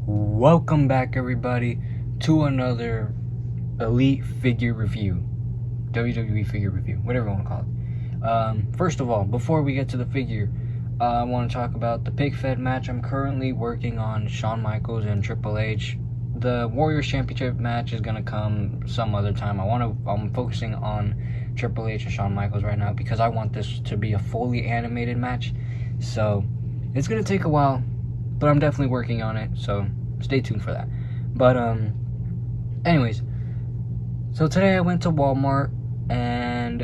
Welcome back, everybody, to another Elite Figure Review. WWE Figure Review, whatever you want to call it. First of all, before we get to the figure, I want to talk about the Pig Fed match. I'm currently working on Shawn Michaels and Triple H. The Warriors Championship match is going to come some other time. I'm focusing on Triple H and Shawn Michaels right now because I want this to be a fully animated match. So, it's going to take a while, but I'm definitely working on it, so stay tuned for that. But anyways, so today I went to Walmart, and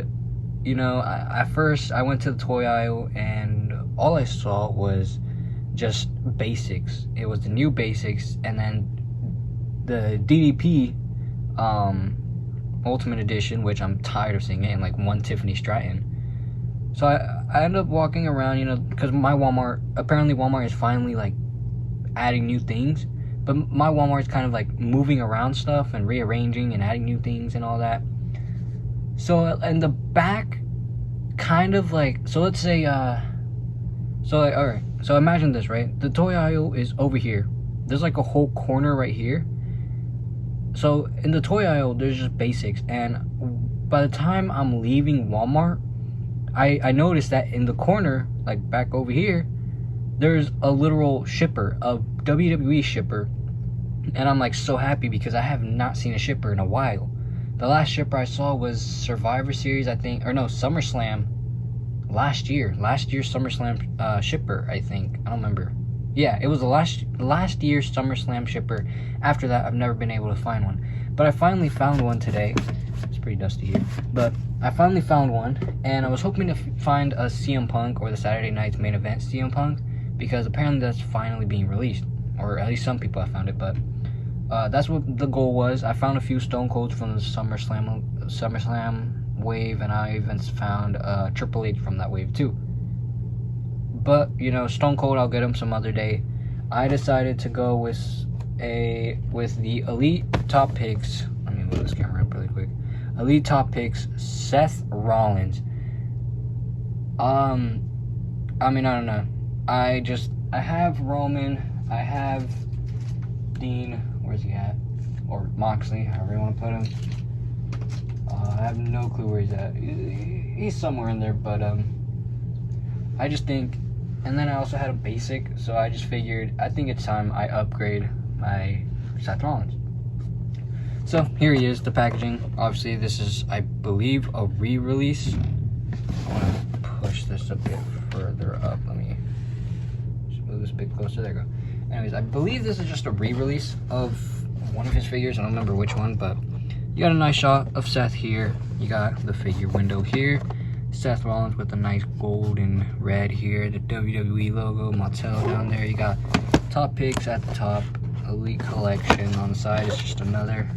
at first I went to the toy aisle, and all I saw was just basics. It was the new basics, and then the DDP Ultimate Edition, which I'm tired of seeing it, and like one Tiffany Stratton. So I ended up walking around, because apparently Walmart is finally like adding new things, but my Walmart is kind of like moving around stuff and rearranging and adding new things and all that. So in the back, kind of like, so let's say, alright, so imagine this, right? The toy aisle is over here. There's like a whole corner right here. So in the toy aisle, there's just basics, and by the time I'm leaving Walmart, I noticed that in the corner, like back over here, there's a literal shipper, a WWE shipper, and I'm like so happy because I have not seen a shipper in a while. The last shipper I saw was Survivor Series, I think, or no, SummerSlam last year's SummerSlam shipper, I think. I don't remember. Yeah, it was the last year's SummerSlam shipper. After that, I've never been able to find one, but I finally found one today. It's pretty dusty here, but I finally found one, and I was hoping to find a CM Punk or the Saturday Night's Main Event CM Punk, because apparently that's finally being released, or at least some people have found it, but that's what the goal was. I found a few Stone Colds from the SummerSlam wave, and I even found Triple H from that wave too. But, Stone Cold, I'll get him some other day. I decided to go with the Elite Top Picks. Let me move this camera up really quick. Elite Top Picks, Seth Rollins. I don't know. I have Roman, I have Dean, where's he at? Or Moxley, however you want to put him. I have no clue where he's at. He's somewhere in there, but I just think, and then I also had a basic, so I just figured, I think it's time I upgrade my Seth Rollins. So here he is, the packaging. Obviously this is, I believe, a re-release. I want to push this a bit further up. Let me just move this a bit closer. There you go. Anyways, I believe this is just a re-release of one of his figures. I don't remember which one, but you got a nice shot of Seth here. You got the figure window here. Seth Rollins with a nice gold and red here. The WWE logo, Mattel down there. You got Top Picks at the top. Elite Collection on the side. It's just another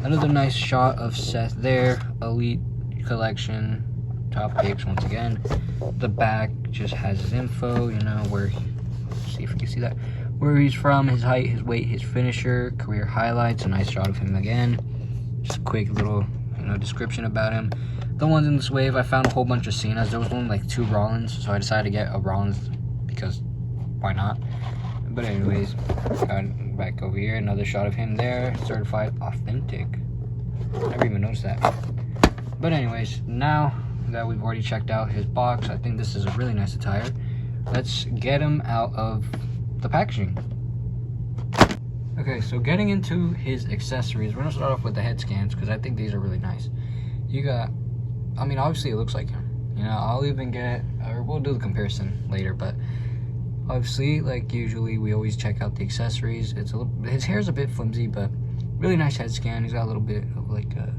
nice shot of Seth there. Elite Collection, Top Picks once again. The back just has his info, where, let's see if you can see that, where he's from, his height, his weight, his finisher, career highlights, a nice shot of him again. Just a quick little, description about him. The ones in this wave, I found a whole bunch of Cenas. There was only like 2 Rollins, so I decided to get a Rollins because why not? But anyways, got back over here, another shot of him there, certified authentic. Never even noticed that. But anyways, now that we've already checked out his box, I think this is a really nice attire. Let's get him out of the packaging. Okay, so getting into his accessories, we're gonna start off with the head scans because I think these are really nice. You got, obviously it looks like him. I'll even get, or we'll do the comparison later, but obviously, like usually, we always check out the accessories. His hair's a bit flimsy, but really nice head scan. He's got a little bit of like I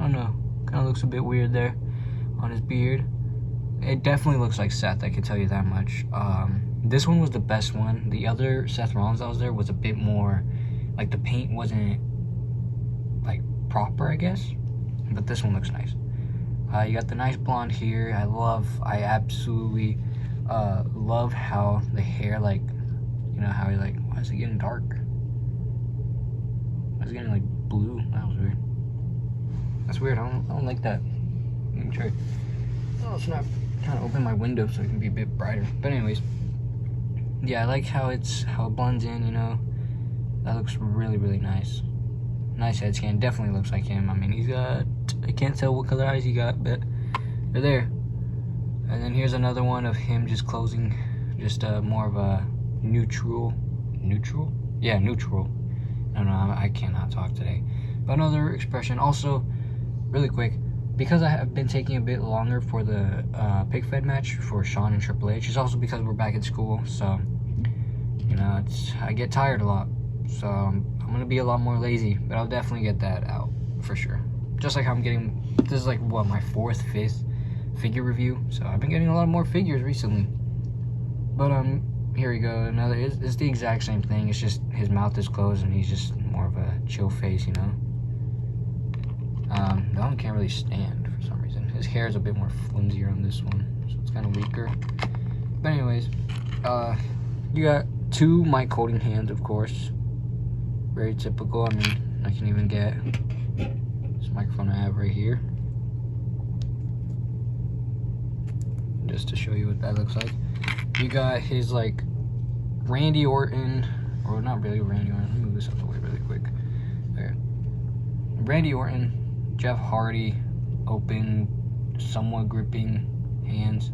don't know, kind of looks a bit weird there on his beard. It definitely looks like Seth, I can tell you that much. This one was the best one. The other Seth Rollins that was there was a bit more, like the paint wasn't like proper, I guess. But this one looks nice. You got the nice blonde here. I absolutely love how the hair, like, how he, like, why is it getting dark? Why is it getting like blue? That was weird. That's weird. I don't like that. Let me try. Oh, it's not trying to open my window so it can be a bit brighter. But anyways, Yeah, I like how it blends in, you know. That looks really, really nice. Nice head scan. Definitely looks like him. I mean, he's got, I can't tell what color eyes he got, but they're there. And then here's another one of him just closing, just more of a neutral? Yeah, neutral. I don't know, I cannot talk today. But another expression. Also, really quick, because I have been taking a bit longer for the pig fed match for Shawn and Triple H, it's also because we're back at school, so, you know, I get tired a lot. So I'm gonna be a lot more lazy, but I'll definitely get that out for sure. Just like how I'm getting, this is like what, my 4th, 5th figure review, so I've been getting a lot more figures recently. But here we go. Another, it's the exact same thing. It's just his mouth is closed and he's just more of a chill face, you know. That one can't really stand for some reason. His hair is a bit more flimsier on this one, so it's kind of weaker. But anyways, you got 2 mic holding hands, of course. Very typical. I mean, I can even get this microphone I have right here, just to show you what that looks like. You got his, like, Randy Orton, or not really Randy Orton. Let me move this out of the way really quick. Okay. Randy Orton, Jeff Hardy, open, somewhat gripping hands.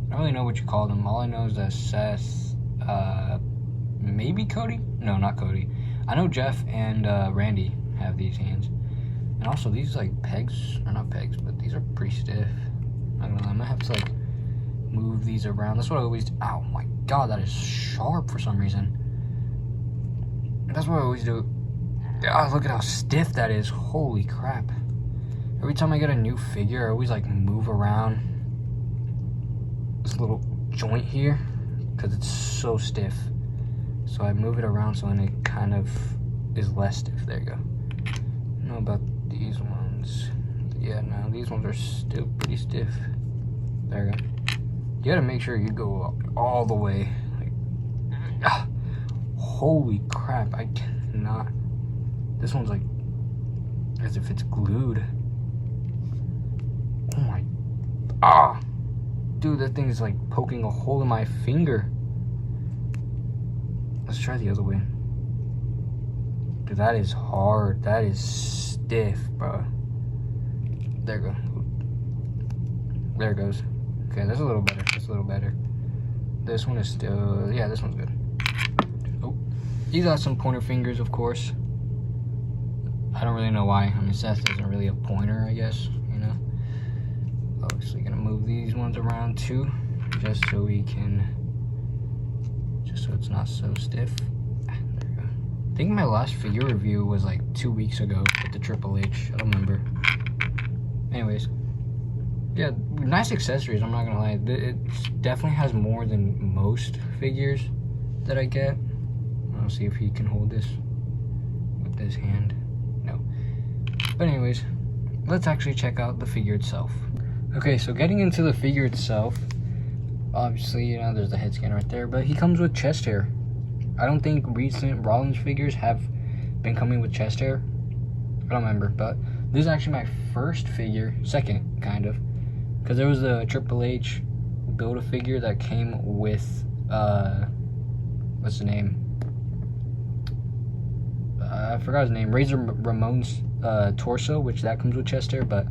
I don't really know what you call them. All I know is that Seth, maybe Cody? No, not Cody. I know Jeff and Randy have these hands. And also these like pegs, or not pegs, but these are pretty stiff. I don't know, I might have to like move these around. That's what I always do. Oh my god, that is sharp for some reason. That's what I always do. God, look at how stiff that is. Holy crap. Every time I get a new figure, I always like move around this little joint here because it's so stiff. So I move it around so then it kind of is less stiff. There you go. I don't know about these ones. Yeah, no, these ones are still pretty stiff. There you go. You gotta make sure you go all the way. Like, holy crap, I cannot. This one's like as if it's glued. Oh my, dude, that thing is like poking a hole in my finger. Let's try the other way. Dude, that is hard. That is stiff, bro. There you go. There it goes. Okay, that's a little better. That's a little better. This one is still, yeah, this one's good. Oh, you got some pointer fingers, of course. I don't really know why. I mean, Seth isn't really a pointer, I guess, you know. Obviously gonna move these ones around too, just so we can, just so it's not so stiff. There we go. I think my last figure review was like 2 weeks ago with the Triple H. I don't remember. Anyways, yeah, nice accessories, I'm not gonna lie. It definitely has more than most figures that I get. I'll see if he can hold this with this hand. No. But anyways, let's actually check out the figure itself. Okay, so getting into the figure itself, obviously, you know, there's the head scan right there, but he comes with chest hair. I don't think recent Rollins figures have been coming with chest hair. I don't remember, but this is actually my first figure, second, kind of, because there was a Triple H Build-A-Figure that came with, what's the name? I forgot his name. Razor Ramon's torso, which that comes with chest hair, but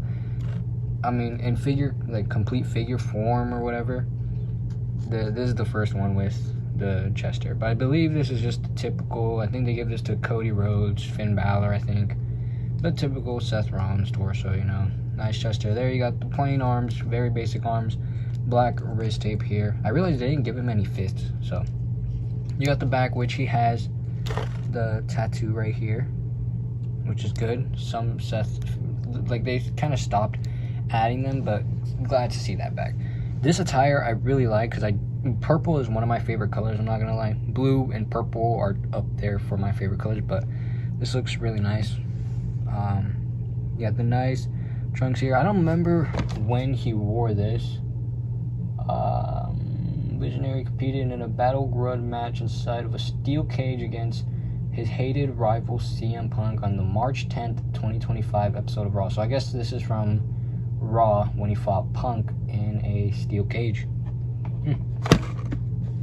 I mean, in figure, like complete figure form or whatever, this is the first one with the chest hair. But I believe this is just typical. I think they give this to Cody Rhodes, Finn Balor, I think. But typical Seth Rollins torso, you know. Nice chest hair. There you got the plain arms, very basic arms. Black wrist tape here. I realized they didn't give him any fists, so. You got the back, which he has the tattoo right here, which is good. Some Seth, like, they kind of stopped adding them, but I'm glad to see that back. This attire I really like because purple is one of my favorite colors, I'm not gonna lie. Blue and purple are up there for my favorite colors, but this looks really nice. Yeah, the nice trunks here. I don't remember when he wore this. Visionary competed in a battle grudge match inside of a steel cage against his hated rival CM Punk on the March 10th, 2025 episode of Raw. So I guess this is from Raw when he fought Punk in a steel cage.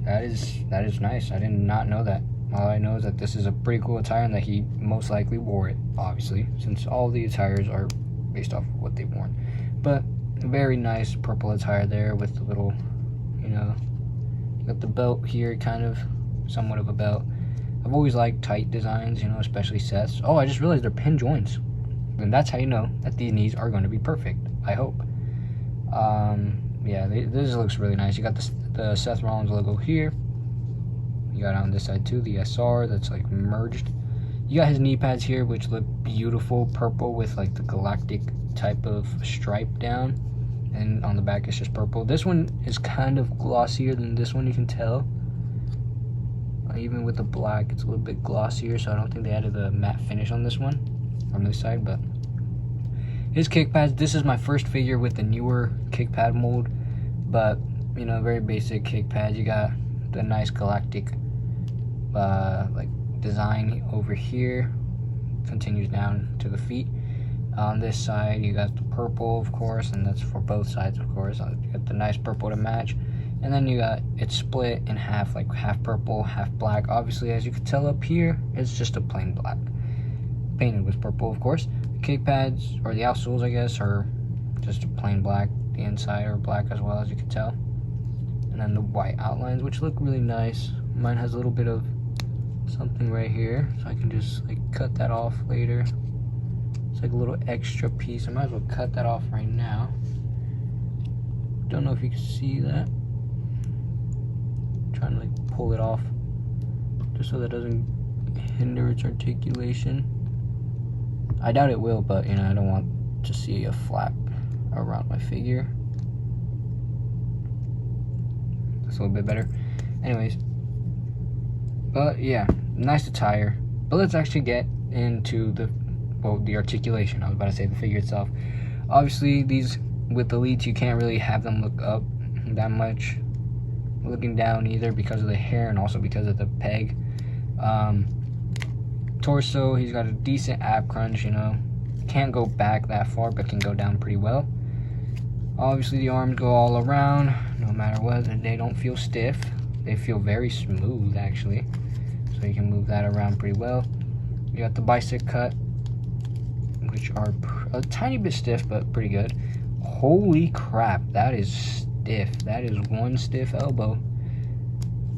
that is nice. I did not know that. All I know is that this is a pretty cool attire and that he most likely wore it, obviously, since all the attires are based off of what they've worn. But very nice purple attire there with the little, you know, got the belt here, kind of somewhat of a belt. I've always liked tight designs, you know, especially Seth's. Oh, I just realized they're pin joints. And that's how you know that these knees are going to be perfect, I hope. Yeah, this looks really nice. You got the Seth Rollins logo here. You got on this side too, the SR that's like merged. You got his knee pads here, which look beautiful, purple with like the galactic type of stripe down. And on the back it's just purple. This one is kind of glossier than this one, you can tell. Even with the black, it's a little bit glossier, so I don't think they added the matte finish on this one, on this side. But his kick pads, this is my first figure with the newer kick pad mold, but you know, very basic kick pads. You got the nice galactic like design over here, continues down to the feet. On this side you got the purple, of course, and that's for both sides, of course. You got the nice purple to match, and then you got it split in half, like half purple, half black. Obviously, as you can tell up here, it's just a plain black, painted with purple, of course. The kick pads, or the outsoles, I guess, are just a plain black. The inside are black as well, as you can tell. And then the white outlines, which look really nice. Mine has a little bit of something right here, so I can just like cut that off later. It's like a little extra piece. I might as well cut that off right now. Don't know if you can see that. I'm trying to like pull it off just so that doesn't hinder its articulation. I doubt it will, but you know, I don't want to see a flap around my figure. That's a little bit better. Anyways, but yeah, nice attire. But let's actually get into the articulation. I was about to say the figure itself. Obviously, these with elites, you can't really have them look up that much, looking down either, because of the hair and also because of the peg. Torso, he's got a decent ab crunch, you know, can't go back that far but can go down pretty well. Obviously the arms go all around, no matter what. They don't feel stiff, they feel very smooth actually, so you can move that around pretty well. You got the bicep cut, which are a tiny bit stiff but pretty good. Holy crap, that is stiff. That is one stiff elbow.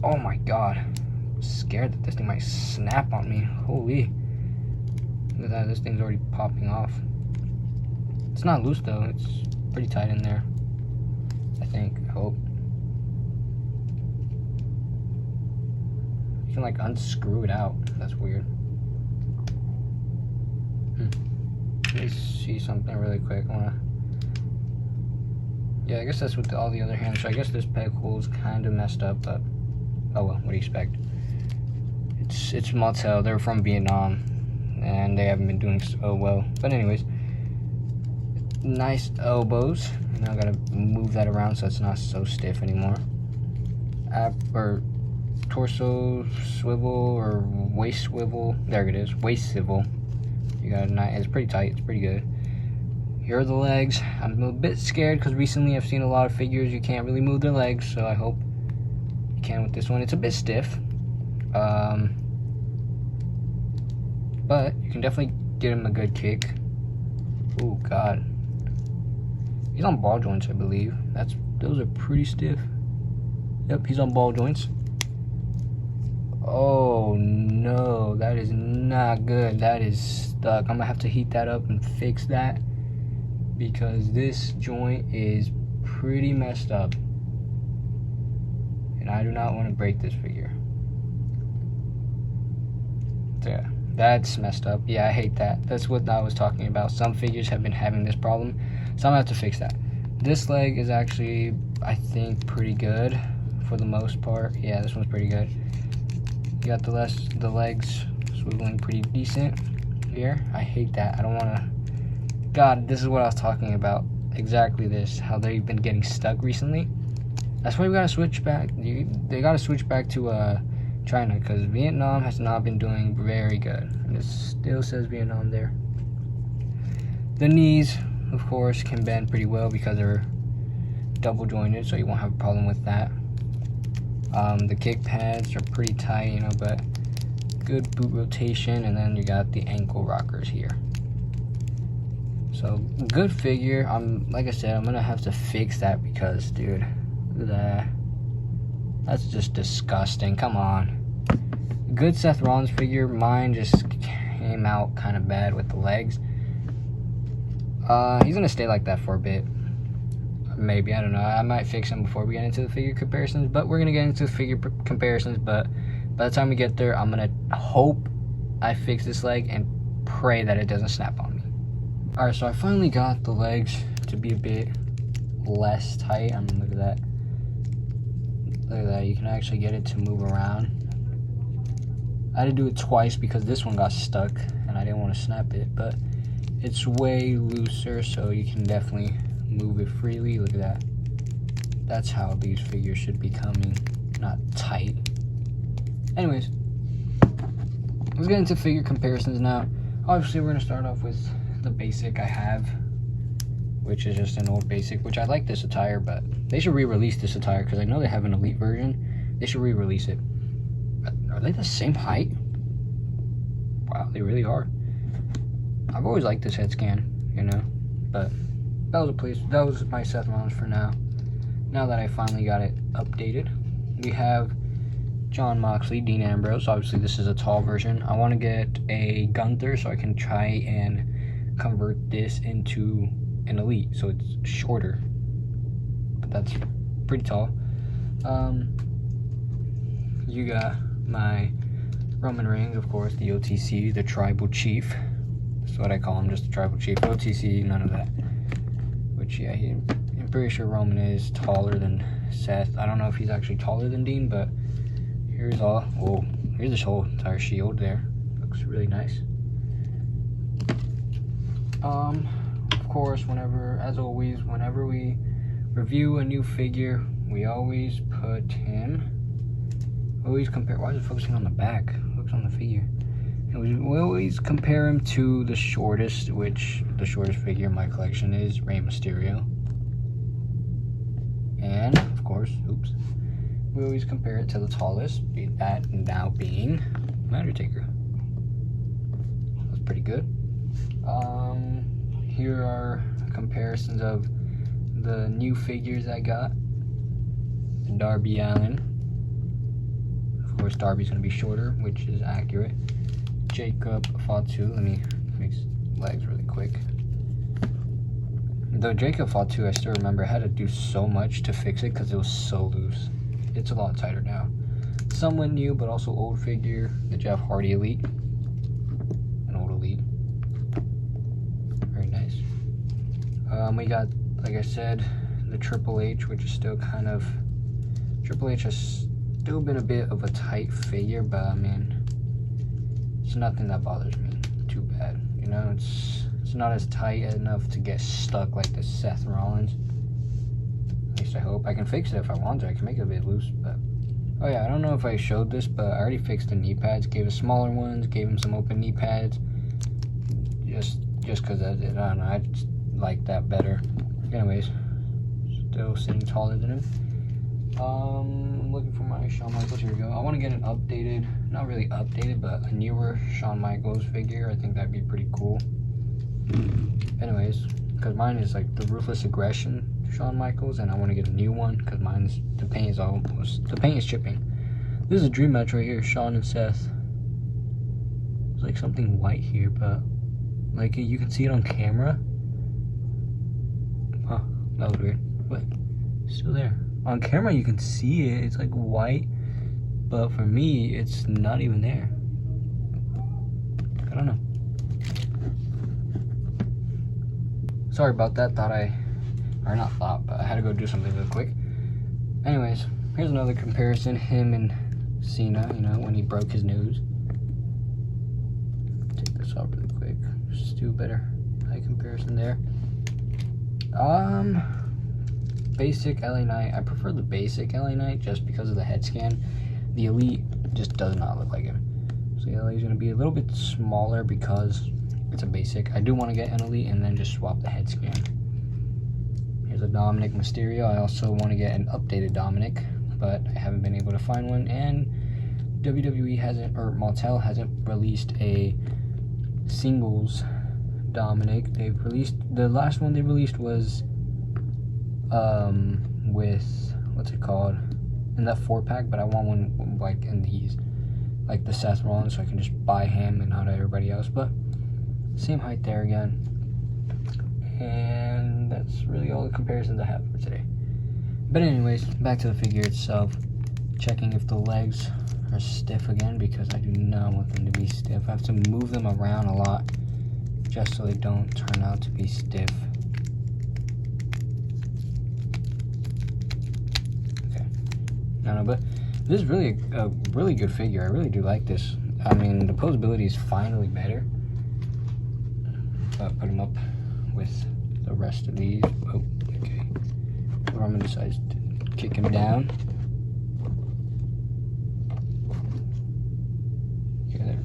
Oh my god, I'm scared that this thing might snap on me. Holy, look at that, this thing's already popping off. It's not loose though, it's pretty tight in there, I think, I hope. You can like unscrew it out. That's weird. Let me see something really quick. Yeah, I guess that's with all the other hands. So I guess this peg hole is kind of messed up, but oh well, what do you expect? It's Mattel. They're from Vietnam, and they haven't been doing so well. But anyways, nice elbows. Now I gotta move that around so it's not so stiff anymore. Or torso swivel or waist swivel. There it is, waist swivel. You got a nice. It's pretty tight. It's pretty good. Here are the legs. I'm a bit scared because recently I've seen a lot of figures you can't really move their legs, so I hope you can with this one. It's a bit stiff, but you can definitely get him a good kick. Oh god, he's on ball joints, I believe. Those are pretty stiff. Yep, he's on ball joints. Oh no, that is not good. That is stuck. I'm gonna have to heat that up and fix that, because this joint is pretty messed up and I do not want to break this figure. Yeah, that's messed up. Yeah, I hate that. That's what I was talking about. Some figures have been having this problem, so I'm gonna have to fix that. This leg is actually, I think, pretty good for the most part. Yeah, this one's pretty good. You got the legs swiveling pretty decent here. I hate that. I don't want to. God, this is what I was talking about. Exactly this. How they've been getting stuck recently. That's why we gotta switch back. They gotta switch back to China, because Vietnam has not been doing very good. And it still says Vietnam there. The knees, of course, can bend pretty well because they're double jointed, so you won't have a problem with that. The kick pads are pretty tight, you know, but good boot rotation. And then you got the ankle rockers here. So good figure. Like I said, I'm gonna have to fix that because, dude, look at that's just disgusting. Come on. Good Seth Rollins figure. Mine just came out kind of bad with the legs. He's gonna stay like that for a bit. Maybe, I don't know. I might fix him before we get into the figure comparisons, but we're gonna get into the figure comparisons. But by the time we get there, I'm gonna hope I fix this leg and pray that it doesn't snap on me. Alright, so I finally got the legs to be a bit less tight. I mean, look at that. Look at that. You can actually get it to move around. I had to do it twice because this one got stuck and I didn't want to snap it, but it's way looser, so you can definitely move it freely. Look at that. That's how these figures should be coming, not tight. Anyways, let's get into figure comparisons now. Obviously, we're going to start off with the basic I have, which is just an old basic, which I like this attire, but they should re-release this attire because I know they have an elite version. They should re-release it. Are they the same height? Wow, they really are. I've always liked this head scan, you know, but that was my Seth Rollins for now. Now that I finally got it updated, we have Jon Moxley, Dean Ambrose. Obviously, this is a tall version. I want to get a Gunther so I can try and convert this into an elite, so it's shorter. But that's pretty tall. You got my Roman Reigns, of course, the OTC, the Tribal Chief. That's what I call him, just the Tribal Chief. OTC, none of that. Which, yeah, I'm pretty sure Roman is taller than Seth. I don't know if he's actually taller than Dean, but here's here's this whole entire shield there. Looks really nice. Of course, as always, whenever we review a new figure, we always put him. Always compare. Why is it focusing on the back? Focus on the figure. And we always compare him to the shortest, which the shortest figure in my collection is Rey Mysterio. And of course, we always compare it to the tallest, that now being Undertaker. That's pretty good. Here are comparisons of the new figures I got. Darby Allin. Of course, Darby's going to be shorter, which is accurate. Jacob Fatu. Let me fix legs really quick. Though Jacob Fatu, I still remember, I had to do so much to fix it because it was so loose. It's a lot tighter now. Somewhat new, but also old figure. The Jeff Hardy Elite. An old Elite. Very nice. We got, like I said, the Triple H, which is still kind of... Triple H has still been a bit of a tight figure, but I mean, it's nothing that bothers me too bad. You know, it's not as tight enough to get stuck like the Seth Rollins. At least I hope. I can fix it if I want to. I can make it a bit loose, but... Oh yeah, I don't know if I showed this, but I already fixed the knee pads. Gave us smaller ones, gave him some open knee pads. Just because I don't know, I just like that better. Anyways, still sitting taller than him. I'm looking for my Shawn Michaels. Here we go. I want to get an updated, not really updated, but a newer Shawn Michaels figure. I think that'd be pretty cool. Anyways, because mine is like the Ruthless Aggression Shawn Michaels, and I want to get a new one because mine's the paint is chipping. This is a dream match right here, Shawn and Seth. There's like something white here, but like you can see it on camera. Huh, that was weird. But it's still there. On camera you can see it, it's like white, but for me it's not even there. I don't know. Sorry about that, but I had to go do something real quick. Anyways, here's another comparison, him and Cena, you know, when he broke his nose. Take this off really quick, just do a better eye comparison there. Basic LA Knight. I prefer the basic LA Knight just because of the head scan. The Elite just does not look like him. So the LA is going to be a little bit smaller because it's a basic. I do want to get an Elite and then just swap the head scan. Here's a Dominic Mysterio. I also want to get an updated Dominic. but I haven't been able to find one, and WWE hasn't, or Mattel hasn't released a singles Dominic. They've released, the last one they released was with, what's it called, in that 4-pack, but I want one like in these, like the Seth Rollins, so I can just buy him and not everybody else. But same height there again, and that's really all the comparisons I have for today. But anyways, back to the figure itself, checking if the legs are stiff again, because I do not want them to be stiff. I have to move them around a lot just so they don't turn out to be stiff. Okay, no, but this is really a really good figure. I really do like this. I mean, the posability is finally better. But put him up with the rest of these. Oh, okay. Roman decides to kick him down. Okay, there.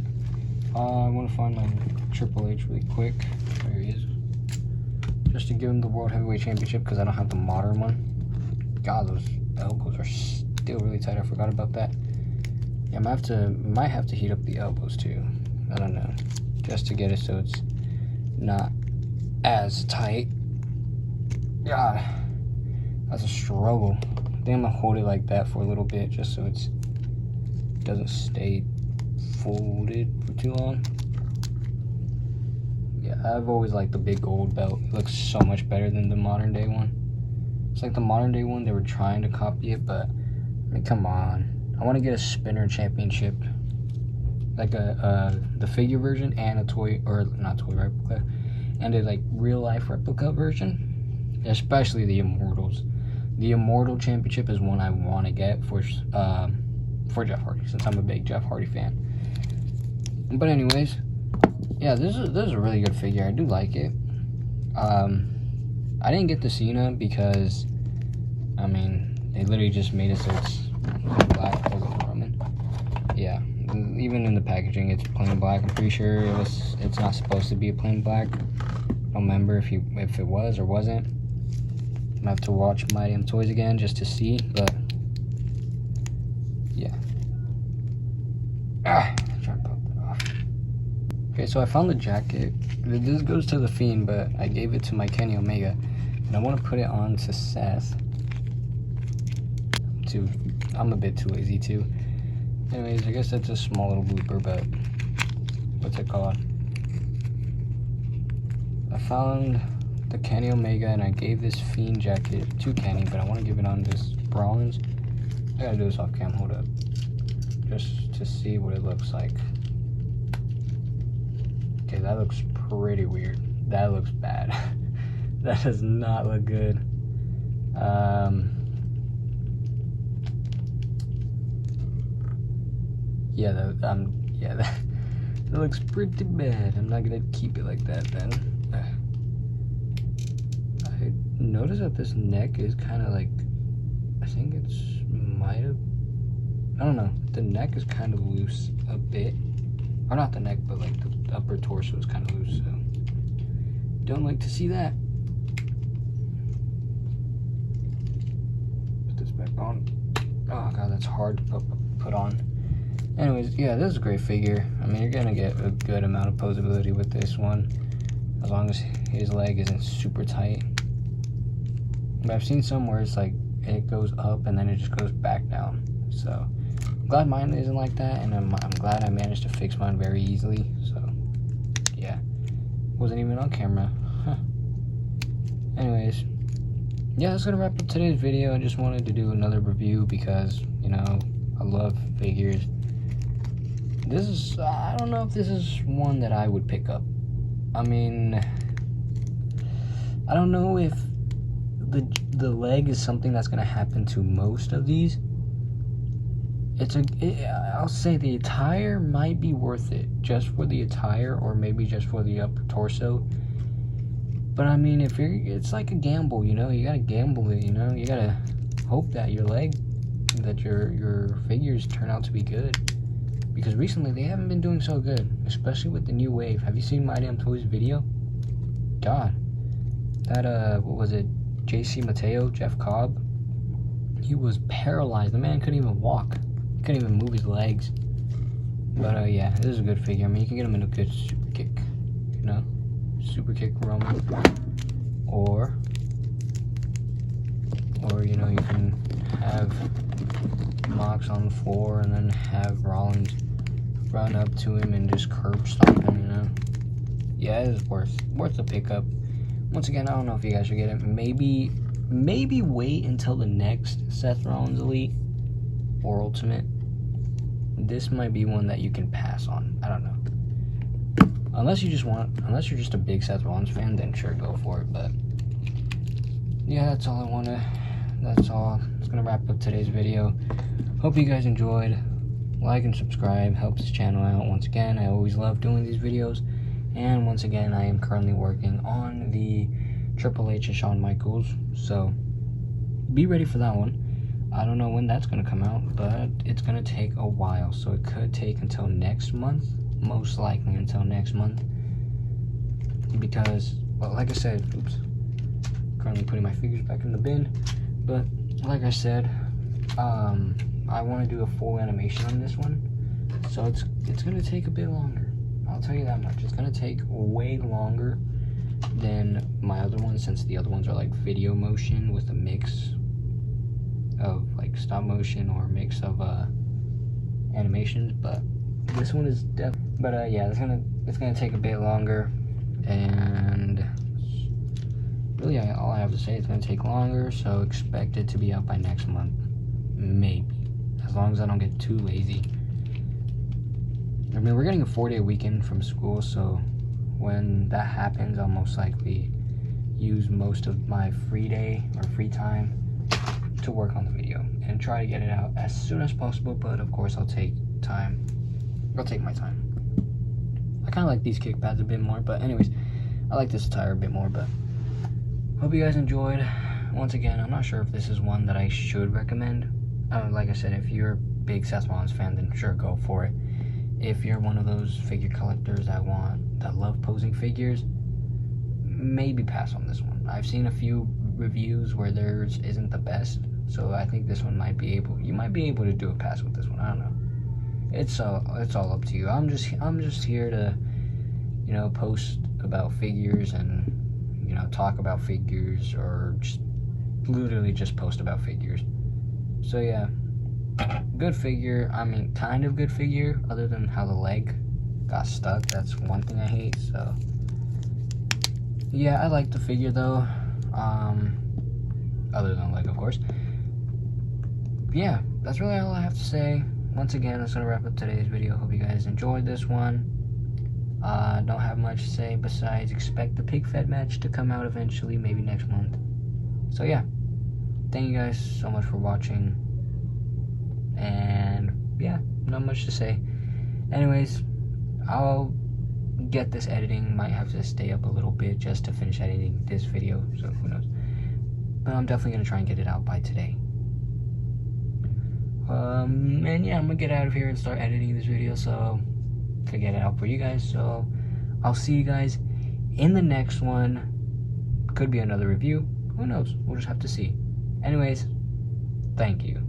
I want to find my Triple H really quick. There he is. Just to give him the World Heavyweight Championship, because I don't have the modern one. God, those elbows are still really tight. I forgot about that. Yeah, might have to heat up the elbows too. I don't know. Just to get it so it's not as tight. God, that's a struggle. I think I'm gonna hold it like that for a little bit just so it doesn't stay folded for too long. Yeah, I've always liked the big gold belt. It looks so much better than the modern day one. It's like the modern day one, they were trying to copy it, but I mean, come on. I want to get a spinner championship, like the figure version and a toy, or not toy replica, and a like real life replica version, especially the Immortals. The Immortal Championship is one I want to get for Jeff Hardy, since I'm a big Jeff Hardy fan. But anyways, yeah, this is a really good figure. I do like it. I didn't get the Cena because, I mean, they literally just made it so it's black. Roman. Yeah, even in the packaging, it's plain black. I'm pretty sure it's not supposed to be a plain black. I don't remember if it was or wasn't. I'm gonna have to watch Mighty M Toys again just to see, but yeah. Try to pop that off. Okay, so I found the jacket. This goes to the Fiend, but I gave it to my Kenny Omega, and I want to put it on to Seth. I'm a bit too lazy too. Anyways, I guess that's a small little blooper, but what's it called? I found the Kenny Omega, and I gave this Fiend jacket to Kenny, but I want to give it on this Rollins. I gotta do this off cam, hold up. Just to see what it looks like. Okay, that looks pretty weird. That looks bad. That does not look good. Yeah, that looks pretty bad. I'm not gonna keep it like that then. I noticed that this neck is kind of like, I think it's I don't know. The neck is kind of loose a bit, or not the neck, but like the upper torso is kind of loose. So don't like to see that. Put this back on. Oh god, that's hard to put on. Anyways, yeah, this is a great figure. I mean, you're gonna get a good amount of posability with this one, as long as his leg isn't super tight. But I've seen some where it's like it goes up and then it just goes back down. So I'm glad mine isn't like that, and I'm glad I managed to fix mine very easily. So yeah, wasn't even on camera. Huh. Anyways, yeah, that's gonna wrap up today's video. I just wanted to do another review because, you know, I love figures. This is, I don't know if this is one that I would pick up. I mean, I don't know if the leg is something that's going to happen to most of these. I'll say the attire might be worth it, just for the attire, or maybe just for the upper torso. But I mean, it's like a gamble, you know, you got to gamble it, you know, you got to hope that your figures turn out to be good. Because recently they haven't been doing so good, especially with the new wave. Have you seen Mighty M Toys video? God, that what was it? JC Mateo, Jeff Cobb. He was paralyzed. The man couldn't even walk. He couldn't even move his legs. But yeah, this is a good figure. I mean, you can get him in a good super kick, you know, super kick Roman, or you know, you can have Mox on the floor and then have Rollins run up to him and just curb stomp him, you know. Yeah, it is worth the pickup. Once again, I don't know if you guys should get it. Maybe wait until the next Seth Rollins Elite or Ultimate. This might be one that you can pass on. I don't know. Unless you're just a big Seth Rollins fan, then sure, go for it. But yeah, that's all. It's gonna wrap up today's video. Hope you guys enjoyed. Like and subscribe helps the channel out. Once again, I always love doing these videos. And once again, I am currently working on the Triple H and Shawn Michaels, so be ready for that one. I don't know when that's going to come out, but it's going to take a while, so it could take until next month, most likely until next month, because, well, like I said, oops, currently putting my figures back in the bin, but like I said, I want to do a full animation on this one, so it's going to take a bit longer. I'll tell you that much. It's going to take way longer than my other ones, since the other ones are like video motion with a mix of like stop motion or a mix of animations, but this one is yeah, it's gonna take a bit longer, and really all I have to say, it's gonna take longer, so expect it to be out by next month, maybe, as long as I don't get too lazy. I mean, we're getting a 4-day weekend from school, so when that happens, I'll most likely use most of my free day or free time to work on the video and try to get it out as soon as possible, but of course I'll take time. I'll take my time. I kind of like these kick pads a bit more, but anyways, I like this attire a bit more, but hope you guys enjoyed. Once again, I'm not sure if this is one that I should recommend. Like I said, if you're a big Seth Rollins fan, then sure, go for it. If you're one of those figure collectors that love posing figures, maybe pass on this one. I've seen a few reviews where theirs isn't the best, so I think this one you might be able to do a pass with this one. I don't know. It's all up to you. I'm just here to, you know, post about figures and, you know, talk about figures, or just literally just post about figures. So yeah, good figure. I mean, kind of good figure, other than how the leg got stuck. That's one thing I hate. So yeah, I like the figure though, other than the leg, of course. Yeah, that's really all I have to say. Once again, that's gonna wrap up today's video. Hope you guys enjoyed this one. Don't have much to say besides expect the pig fed match to come out eventually, maybe next month. So yeah, thank you guys so much for watching, and yeah, not much to say. Anyways, I'll get this editing. Might have to stay up a little bit just to finish editing this video, so who knows. But I'm definitely gonna try and get it out by today. And yeah, I'm gonna get out of here and start editing this video so to get it out for you guys. So I'll see you guys in the next one. Could be another review, who knows, we'll just have to see. Anyways, thank you.